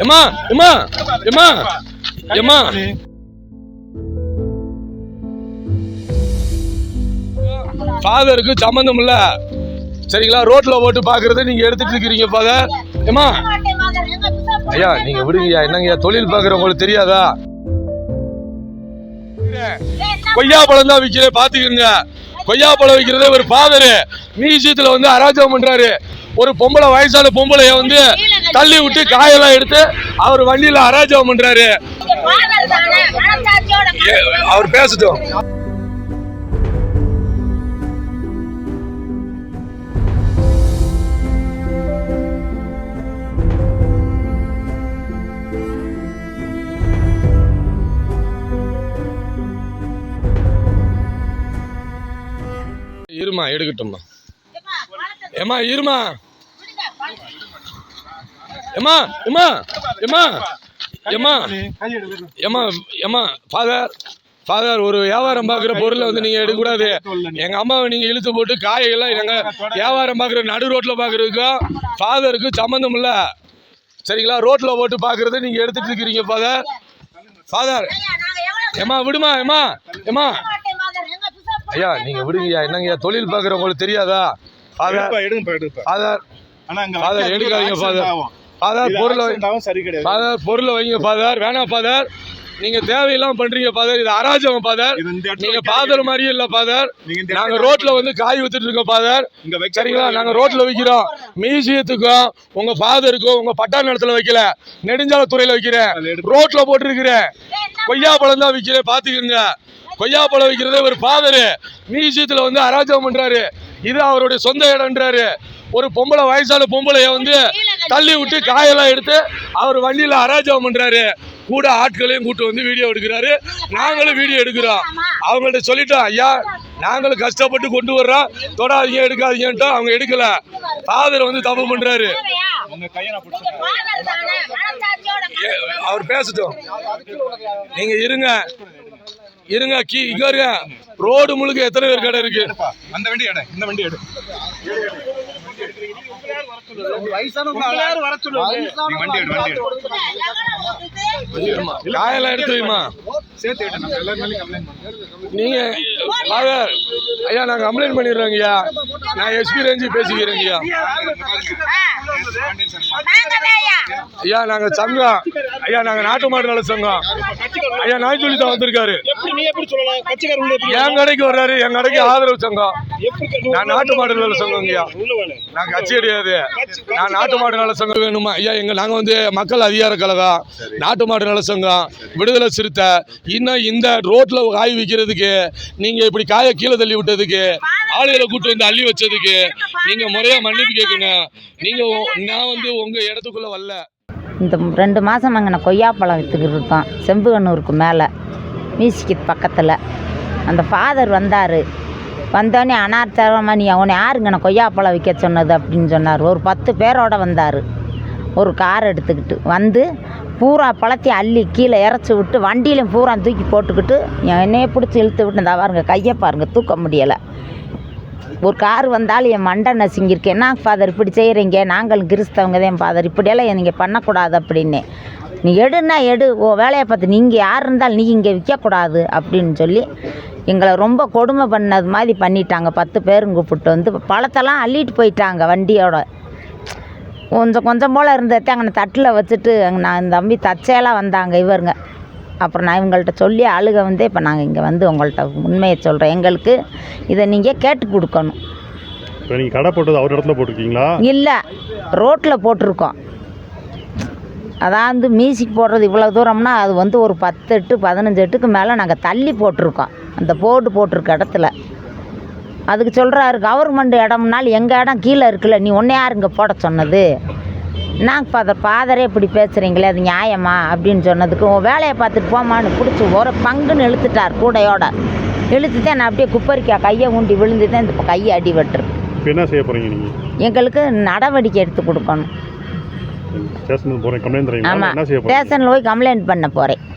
ஏமா ஏமா ஏமா ஏமா ஃபாதருக்கு சம்பந்தம் இல்ல சரிங்களா? ரோட்ல போட்டு பாக்குறத நீங்க எடுத்துட்டு இருக்கீங்க ஃபாதர். ஏமா ஐயா நீங்க விடுங்கய்யா, என்னங்கய்யா தொழில் பாக்குற உங்களுக்கு தெரியாதா? கொய்யா பழம் தான் விற்கிறேன் பாத்துக்கங்க. கொய்யா பழம் விற்கிறதே ஒரு ஃபாதரு மியூசியத்துல வந்து அராஜகம் பண்றாரு. ஒரு பொம்பளை வயசான பொம்பளைய வந்து தள்ளி விட்டு காயெல்லாம் எடுத்து அவர் வண்டியில அராஜகம் பண்றாரு. அவர் பேசட்டும். இருமா எடுக்கட்டும்மா. ஏமா இருமா ஏமா ஏமா ஏமா ஏமா ஏமா ஏமா ஃபாதர் ஃபாதர் ஒரு வியாபாரம் பார்க்குற பொருளை வந்து நீங்கள் எடுக்கக்கூடாது. எங்கள் அம்மாவை நீங்கள் இழுத்து போட்டு காயெல்லாம் நாங்கள் வியாபாரம் பார்க்குற நடு ரோட்டில் பார்க்குறதுக்கும் ஃபாதருக்கு சம்மந்தம் இல்லை சரிங்களா? ரோட்டில் போட்டு பார்க்குறத நீங்கள் எடுத்துகிட்டு இருக்கிறீங்க ஃபாதர். ஃபாதர் ஏமா விடுமா ஏமா ஏமா ஐயா நீங்கள் விடுங்கய்யா, என்னங்கய்யா தொழில் பார்க்குற உங்களுக்கு தெரியாதா? ஃபாதர் ஃபாதர் ஃபாதர் எடுக்காதீங்க ஃபாதர். ஃபாதர் பொருளை வைங்க ஃபாதர். வேணாம் ஃபாதர், நீங்க தேவையெல்லாம் பண்றீங்க ஃபாதர். இது அராஜகம் ஃபாதர். நீங்க ஃபாதர் மாதிரியும் இல்ல ஃபாதர். நாங்க ரோட்ல வந்து காய் வித்துட்டு இருக்கோம் ஃபாதர் சரிங்களா? நாங்க ரோட்ல வைக்கிறோம். மியூசியத்துக்கும் உங்க ஃபாதருக்கும் உங்க பட்டா நிலத்துல வைக்கல, நெடுஞ்சாலைத்துறையில வைக்கிறேன். ரோட்ல போட்டு இருக்கிறேன். கொய்யா பழம் தான் விற்கிறேன் பாத்துக்கங்க. கொய்யா பழம் விற்கிறதே ஒரு ஃபாதரு மியூசியத்துல வந்து அராஜகம் பண்றாரு. இது அவருடைய சொந்த இடம்ன்றாரு. ஒரு பொம்பளை வயசான பொம்பளைய வந்து தள்ளி விட்டு காயெல்லாம் எடுத்து அவர் வண்டியில அராஜகம் பண்றாரு. கூட ஆட்களையும் கூட்டு வந்து வீடியோ எடுக்கிறாரு. நாங்களும் வீடியோ எடுக்கிறோம். அவங்கள்ட்ட சொல்லிட்டோம், ஐயா நாங்களும் கஷ்டப்பட்டு கொண்டு வர்றோம், தொடாதீங்க எடுக்காதீங்கன்ட்டு அவங்க எடுக்கல. ஃபாதர் வந்து தப்பு பண்றாரு. அவர் பேசட்டும். நீங்க இருங்க இருங்க இங்க இருங்க. ரோடு முழுக்க எத்தனை பேர் கடை இருக்கு? அந்த வண்டி எடு, இந்த வண்டி எடு. காயெல்லாம் எடுத்து வைமா. நீங்க ஐயா நாங்க கம்ப்ளைண்ட் பண்ணிடுறோங்க ஐயா. நான் எஸ்பி ரேஞ்சி பேசிக்கிறேங்க ஐயா. ஐயா நாங்க சங்கம் ஐயா, நாங்க நாட்டு மாடு நல சங்கம் ஐயா. நான் சொல்லி தான் வந்திருக்காரு. என் கடைக்கு வர்றாரு. என் கடைக்கு ஆதரவு சங்கம். நான் நாட்டு மாடு நல சங்கம் ஐயா. நான் கட்சி கிடையாது. நான் நாட்டு மாடு நல சங்கம் வேணுமா ஐயா? நாங்க வந்து மக்கள் அதிகார கழகம், நாட்டு மாடு நல சங்கம், விடுதலை சிறுத்தை. இன்னும் இந்த ரோட்ல காய் விற்கிறதுக்கு, நீங்க இப்படி காயை கீழே தள்ளி விட்டதுக்கு, ஆளுகளை கூட்டு வந்து அள்ளி வச்சதுக்கு நீங்க முறையா மன்னிப்பு கேட்கணும். நீங்க நான் வந்து உங்க இடத்துக்குள்ள வரல. இந்த 2 மாதம் நாங்கள் கொய்யாப்பழம் விற்றுக்கிட்டு இருக்கோம் செம்புகண்ணூருக்கு மேலே மியூசிக்கு பக்கத்தில். அந்த ஃபாதர் வந்தார். வந்தோடனே அனாச்சாரமாக நீ அவனை யாருங்க நான் கொய்யாப்பழம் விற்க சொன்னது அப்படின்னு சொன்னார். ஒரு 10 பேரோடு வந்தார். ஒரு கார் எடுத்துக்கிட்டு வந்து பூரா பழத்தையும் அள்ளி கீழே இறச்சி விட்டு வண்டியிலையும் பூரா தூக்கி போட்டுக்கிட்டு என்னையே பிடிச்சி இழுத்து விட்டு இந்த பாருங்க கையை பாருங்க தூக்க முடியலை. ஒரு கார் வந்தாலும் என் மண்டை நசுங்கிருக்கு. என்ன ஃபாதர் இப்படி செய்கிறீங்க? நாங்களும் கிறிஸ்தவங்க தான் ஃபாதர், இப்படியெல்லாம் நீங்கள் பண்ணக்கூடாது அப்படின்னு. நீ எடுன்னா எடு, ஓ வேலையை பார்த்து நீங்கள் யார் இருந்தாலும் நீ இங்கே விற்கக்கூடாது அப்படின்னு சொல்லி எங்களை ரொம்ப கொடுமை பண்ணது மாதிரி பண்ணிட்டாங்க. 10 பேரும் கூப்பிட்டு வந்து பழத்தெல்லாம் அள்ளிட்டு போயிட்டாங்க வண்டியோட. கொஞ்சம் கொஞ்சம் போல் இருந்ததை அங்கே தட்டில் வச்சுட்டு நான் தம்பி தச்சையெல்லாம் வந்தாங்க இவருங்க. அப்புறம் நான் இவங்கள்ட்ட சொல்லி அழுக வந்து இப்போ நாங்கள் இங்கே வந்து உங்கள்கிட்ட உண்மையை சொல்கிறேன். எங்களுக்கு இதை நீங்கள் கேட்டு கொடுக்கணும். இப்போ நீங்கள் கடை போட்டது அவர் இடத்துல போட்டிருக்கீங்களா? இல்லை, ரோட்டில் போட்டிருக்கோம். அதாவது மியூசிக் போடுறது இவ்வளோ தூரம்னா அது வந்து ஒரு 10 எட்டு 15 எட்டுக்கு மேலே நாங்கள் தள்ளி போட்டிருக்கோம். அந்த போர்டு போட்டிருக்க இடத்துல அதுக்கு சொல்கிறாரு கவர்மெண்ட் இடம்னாலும் எங்கள் இடம் கீழே இருக்குல்ல, நீ ஒன்றே யார் இங்கே போட சொன்னது? நாங்கள் ஃபாதரே இப்படி பேசுகிறீங்களே அது நியாயமா அப்படின்னு சொன்னதுக்கு உன் வேலையை பார்த்துட்டு போமான்னு பிடிச்சி ஒரு பங்குன்னு இழுத்துட்டார். கூடையோட இழுத்துதான் நான் அப்படியே குப்பரிக்கா கையை ஊண்டி விழுந்துதான் இந்த கையை அடி வெட்டுருக்கு. என்ன செய்ய போகிறீங்க நீங்கள்? எங்களுக்கு நடவடிக்கை எடுத்து கொடுக்கணும். ஸ்டேஷனுக்கு போகிறேன் கம்ப்ளைண்ட். ஆமாம், ஸ்டேஷனில் போய் கம்ப்ளைண்ட் பண்ண போகிறேன்.